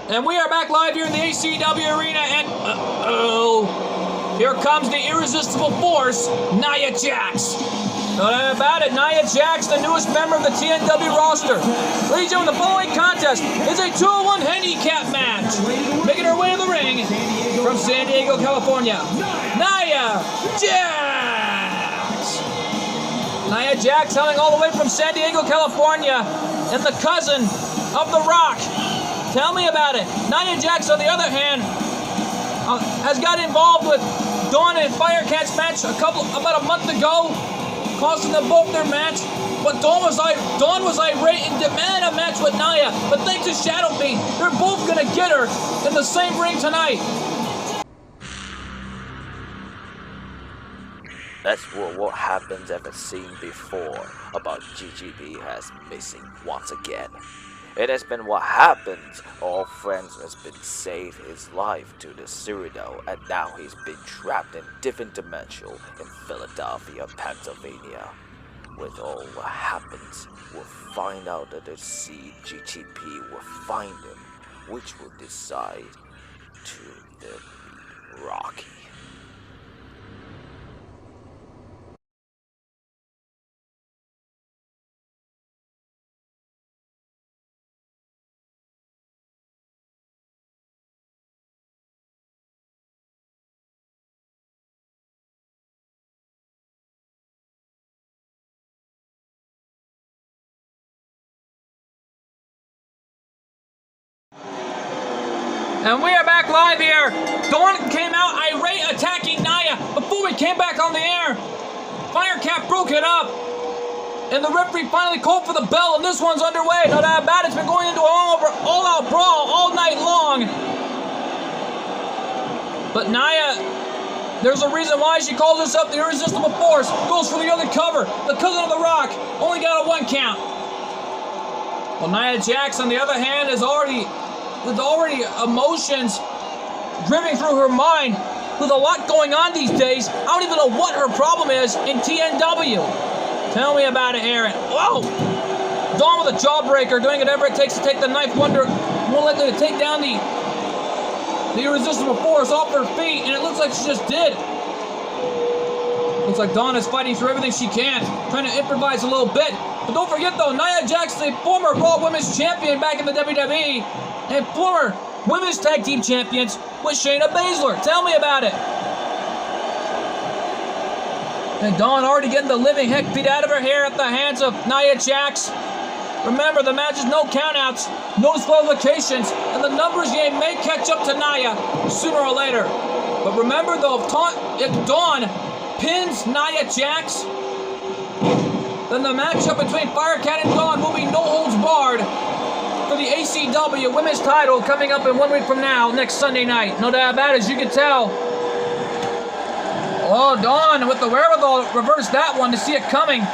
And we are back live here in the ACW arena, and here comes the irresistible force, Nia Jax. No doubt about it, Nia Jax, the newest member of the TNW roster. Ladies and gentlemen, the following contest is a 2-on-1 handicap match. Making her way to the ring from San Diego, California, Nia Jax. Nia Jax hailing all the way from San Diego, California, and the cousin of The Rock. Tell me about it. Nia Jax, on the other hand, has got involved with Dawn and Firecat's match about a month ago, costing them both their match. But Dawn was irate and demanded a match with Nia. But thanks to Shadow Fiend, they're both gonna get her in the same ring tonight. That's what happens ever seen before about GGB has missing once again. It has been what happens. All friends has been saved his life to the Cyrano, and now he's been trapped in different dimension in Philadelphia, Pennsylvania. With all what happens, we'll find out that the CGTP will find him, which will decide to defeat Rocky. And we are back live here. Dawn came out irate, attacking Nia. Before we came back on the air, Firecat broke it up, and the referee finally called for the bell, and this one's underway. No doubt about it. It's been going into an all-out brawl all night long. But Nia, there's a reason why she calls herself the Irresistible Force. Goes for the other cover. The cousin of The Rock only got a 1 count. Well, Nia Jax, on the other hand, is already emotions driving through her mind. With a lot going on these days, I don't even know what her problem is in TNW. Tell me about it, Aaron. Whoa! Dawn with a jawbreaker, doing whatever it takes to take the knife more likely to take down the Irresistible Force off her feet, and it looks like she just did. Looks like Dawn is fighting through everything she can, trying to improvise a little bit. But don't forget though, Nia Jax is a former Raw Women's Champion back in the WWE, and former Women's Tag Team Champions with Shayna Baszler. Tell me about it. And Dawn already getting the living heck beat out of her hair at the hands of Nia Jax. Remember, the match is no countouts, no disqualifications, and the numbers game may catch up to Nia sooner or later. But remember though, if Dawn pins Nia Jax, then the matchup between Firecat and Dawn will be no holds barred for the ACW Women's title coming up in 1 week from now, next Sunday night. No doubt about it, as you can tell. Oh, Dawn with the wherewithal to reverse that one to see it coming.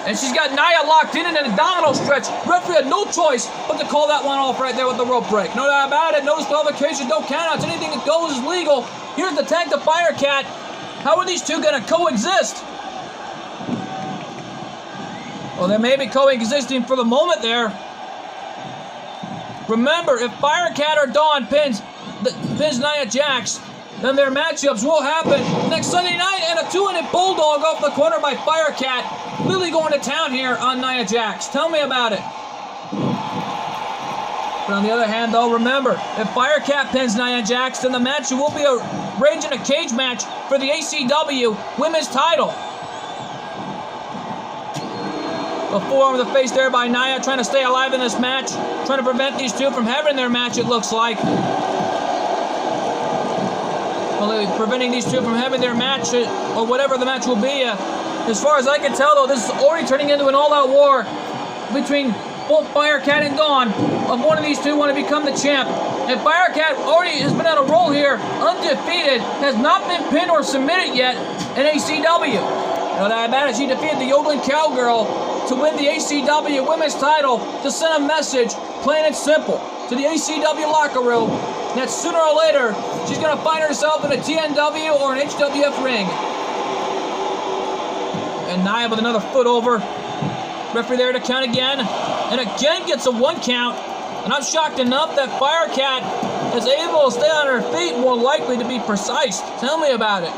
And she's got Nia locked in an abdominal stretch. Referee had no choice but to call that one off right there with the rope break. No doubt about it, no disqualification, no countouts, anything that goes is legal. Here's the tag to Firecat. How are these two gonna coexist? Well, they may be coexisting for the moment there. Remember, if Firecat or Dawn pins Nia Jax, then their matchups will happen next Sunday night, and a 2-minute bulldog off the corner by Firecat. Really going to town here on Nia Jax. Tell me about it. But on the other hand, though, remember, if Firecat pins Nia Jax, then the match will be arranged in a cage match for the ACW Women's title. A forearm to the face there by Nia, trying to stay alive in this match. Trying to prevent these two from having their match, it looks like. Well, preventing these two from having their match, or whatever the match will be. As far as I can tell, though, this is already turning into an all-out war between both Firecat and Dawn. Of one of these two want to become the champ. And Firecat already has been on a roll here, undefeated, has not been pinned or submitted yet in ACW. Now that about it, she defeated the Yodeling Cowgirl to win the ACW Women's title, to send a message, plain and simple, to the ACW locker room that sooner or later she's going to find herself in a TNW or an HWF ring. And Nia with another foot over. Referee there to count again. And again gets a 1 count. And I'm shocked enough that Firecat is able to stay on her feet, more likely to be precise. Tell me about it.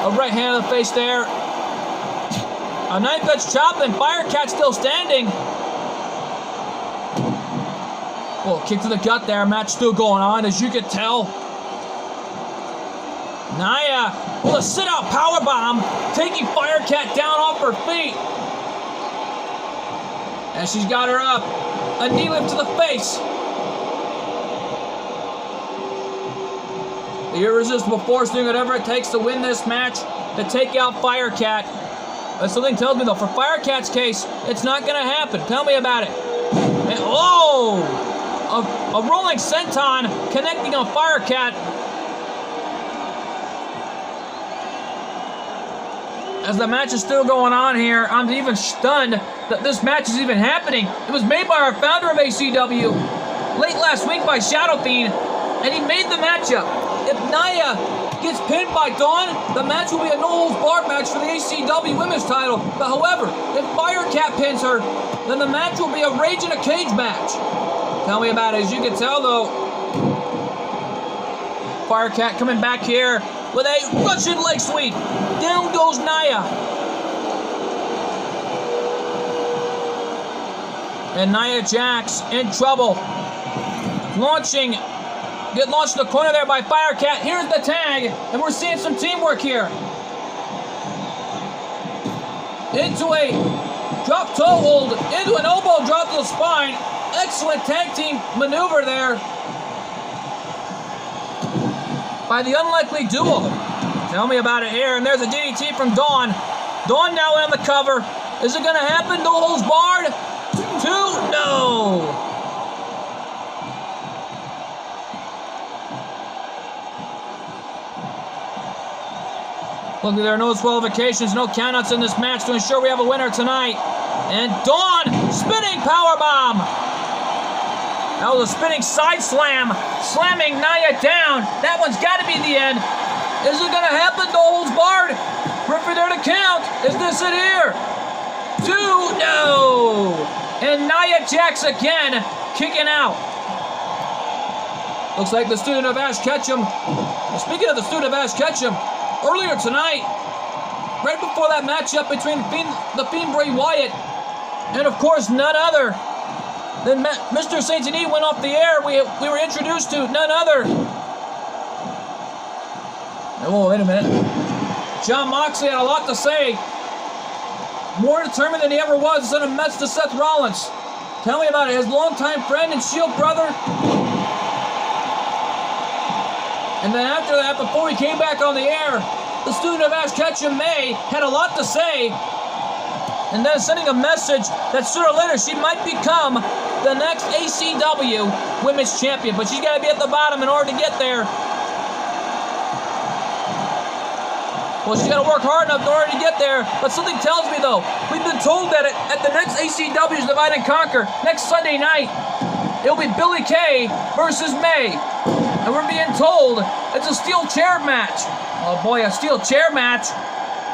A right hand to the face there. A knife edge chop, and Firecat still standing. Oh, kick to the gut there. Match still going on, as you can tell. Nia with a sit-out powerbomb, taking Firecat down off her feet. And she's got her up. A knee lift to the face. The Irresistible Force doing whatever it takes to win this match, to take out Firecat. But something tells me, though, for Firecat's case, it's not going to happen. Tell me about it. And, oh! A rolling senton connecting on Firecat. As the match is still going on here, I'm even stunned that this match is even happening. It was made by our founder of ACW late last week by Shadow Fiend, and he made the matchup. If Nia gets pinned by Dawn, the match will be a no-holds-barred match for the ACW Women's title. But however, if Firecat pins her, then the match will be a Rage in a Cage match. Tell me about it. As you can tell, though, Firecat coming back here with a Russian leg sweep. Down goes Nia. And Nia Jax in trouble. Get launched in the corner there by Firecat. Here's the tag, and we're seeing some teamwork here. Into a drop toe hold, into an elbow drop to the spine. Excellent tag team maneuver there by the Unlikely Duo. Tell me about it here. And there's a DDT from Dawn. Dawn now on the cover. Is it going to happen? No holds barred. 2, no. Look, there are no disqualifications, no countouts in this match to ensure we have a winner tonight. And Dawn, spinning powerbomb. That was a spinning side slam, slamming Nia down. That one's got to be the end. Is it going to happen? No holds barred. Referee there to count. Is this it here? 2, no. And Nia Jax again, kicking out. Looks like the student of Ash Ketchum. Speaking of the student of Ash Ketchum, earlier tonight, right before that matchup between the Fiend Bray Wyatt and, of course, none other than Mr. Saint Denis went off the air, we were introduced to none other. Oh, wait a minute. Jon Moxley had a lot to say. More determined than he ever was to send a message to Seth Rollins. Tell me about it. His longtime friend and Shield brother. And then after that, before he came back on the air, the student of Ash Ketchum May had a lot to say. And then sending a message that sooner or later she might become the next ACW Women's Champion. But she's got to be at the bottom in order to get there. Well, she's got to work hard enough in order to get there. But something tells me, though, we've been told that at the next ACW's Divide and Conquer, next Sunday night, it'll be Billie Kay versus May. And we're being told it's a steel chair match. Oh boy, a steel chair match.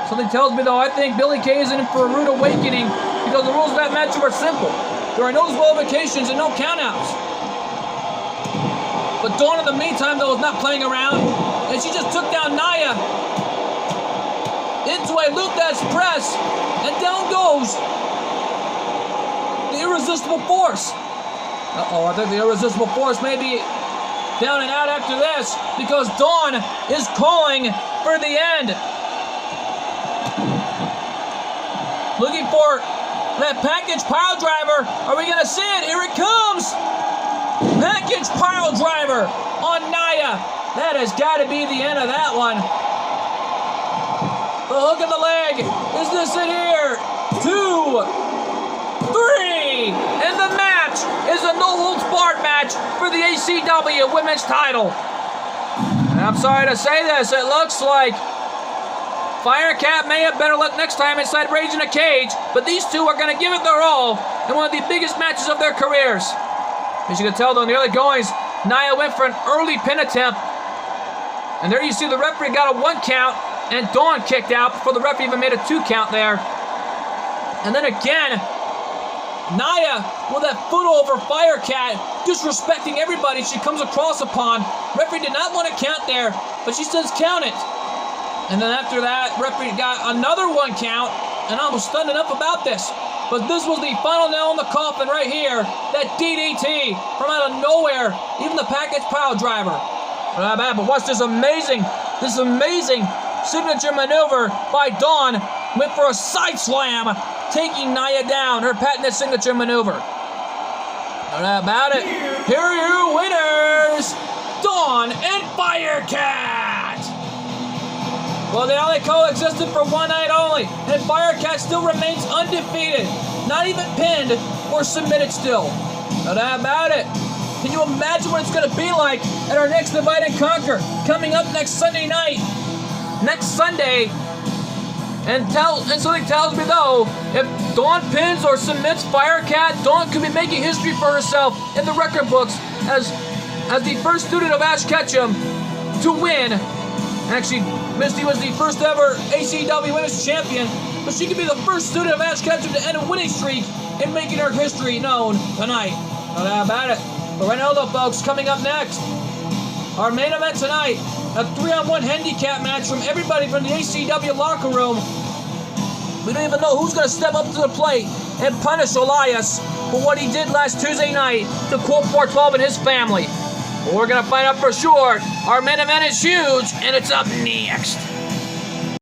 Something tells me, though, I think Billie Kay is in for a rude awakening because the rules of that match are simple. There are no disqualifications and no countouts. But Dawn, in the meantime, though, is not playing around. And she just took down Nia into a Luthez press. And down goes the Irresistible Force. Uh-oh, I think the Irresistible Force may be down and out after this because Dawn is calling for the end. Looking for that package pile driver. Are we going to see it? Here it comes. Package pile driver on Nia. That has got to be the end of that one. The hook in the leg. Is this it here? 2, 3. And the match is a no-holds-barred match for the ACW Women's title. And I'm sorry to say this. It looks like Firecat may have better luck next time inside Rage in a Cage, but these two are going to give it their all in one of the biggest matches of their careers. As you can tell, though, in the early goings, Nia went for an early pin attempt. And there you see the referee got a 1 count, and Dawn kicked out before the referee even made a 2 count there. And then again, Nia, with that foot over Firecat, disrespecting everybody she comes across upon. Referee did not want to count there, but she says count it. And then after that, referee got another 1 count, and I was stunned enough about this. But this was the final nail in the coffin right here. That DDT from out of nowhere. Even the package pile driver. Not bad, but watch this amazing signature maneuver by Dawn. Went for a side slam, taking Nia down. Her patented signature maneuver. Not about it. Here are your winners, Dawn and Firecat. Well, they only coexisted for 1 night only, and Firecat still remains undefeated, not even pinned or submitted still. Not about it. Can you imagine what it's going to be like at our next Divide and Conquer coming up next Sunday night? Next Sunday. And something tells me though, if Dawn pins or submits Firecat, Dawn could be making history for herself in the record books as the first student of Ash Ketchum to win. Actually, Misty was the first ever ACW Women's Champion, but she could be the first student of Ash Ketchum to end a winning streak in making her history known tonight. No doubt about it. But right now, though, folks, coming up next, our main event tonight, a 3-on-1 handicap match from everybody from the ACW locker room. We don't even know who's going to step up to the plate and punish Elias for what he did last Tuesday night to Colt 412 and his family. We're going to find out for sure. Our main event is huge, and it's up next.